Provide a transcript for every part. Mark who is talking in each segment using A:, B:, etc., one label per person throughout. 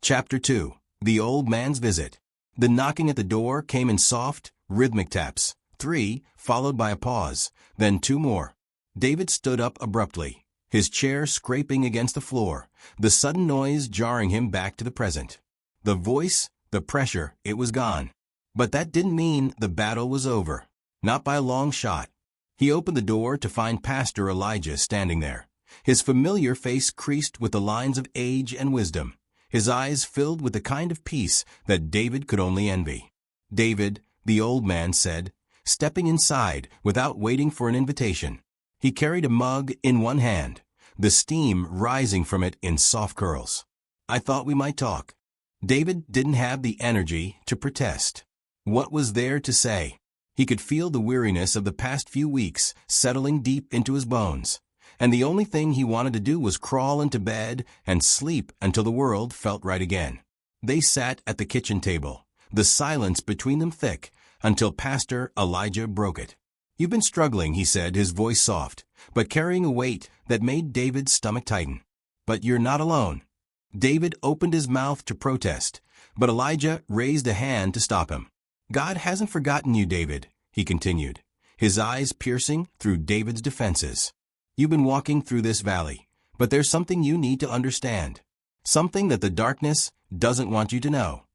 A: Chapter 2. The Old Man's Visit. The knocking at the door came in soft, rhythmic taps. 3, followed by a pause, then 2 more. David stood up abruptly, his chair scraping against the floor, the sudden noise jarring him back to the present. The voice, the pressure, it was gone. But that didn't mean the battle was over. Not by a long shot. He opened the door to find Pastor Elijah standing there, his familiar face creased with the lines of age and wisdom, his eyes filled with the kind of peace that David could only envy. "David," the old man said, stepping inside without waiting for an invitation. He carried a mug in one hand, the steam rising from it in soft curls. "I thought we might talk." David didn't have the energy to protest. What was there to say? He could feel the weariness of the past few weeks settling deep into his bones, and the only thing he wanted to do was crawl into bed and sleep until the world felt right again. They sat at the kitchen table, the silence between them thick, until Pastor Elijah broke it. "You've been struggling," he said, his voice soft, but carrying a weight that made David's stomach tighten. "But you're not alone." David opened his mouth to protest, but Elijah raised a hand to stop him. "God hasn't forgotten you, David," he continued, his eyes piercing through David's defenses. "You've been walking through this valley, but there's something you need to understand. Something that the darkness doesn't want you to know."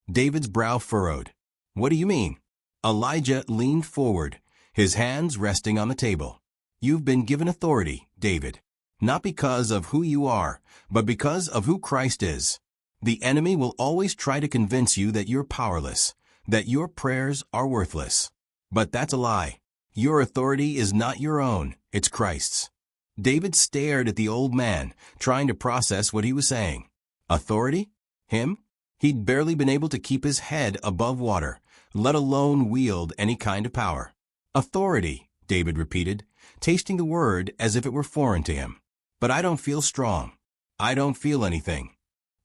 A: David's brow furrowed. "What do you mean?" Elijah leaned forward, his hands resting on the table. "You've been given authority, David. Not because of who you are, but because of who Christ is. The enemy will always try to convince you that you're powerless, that your prayers are worthless. But that's a lie. Your authority is not your own, it's Christ's." David stared at the old man, trying to process what he was saying. Authority? Him? He'd barely been able to keep his head above water, let alone wield any kind of power. "Authority," David repeated, tasting the word as if it were foreign to him. "But I don't feel strong. I don't feel anything."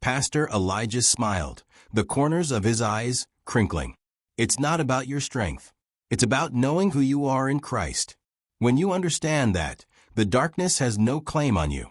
A: Pastor Elijah smiled, the corners of his eyes crinkling. "It's not about your strength. It's about knowing who you are in Christ. When you understand that, the darkness has no claim on you.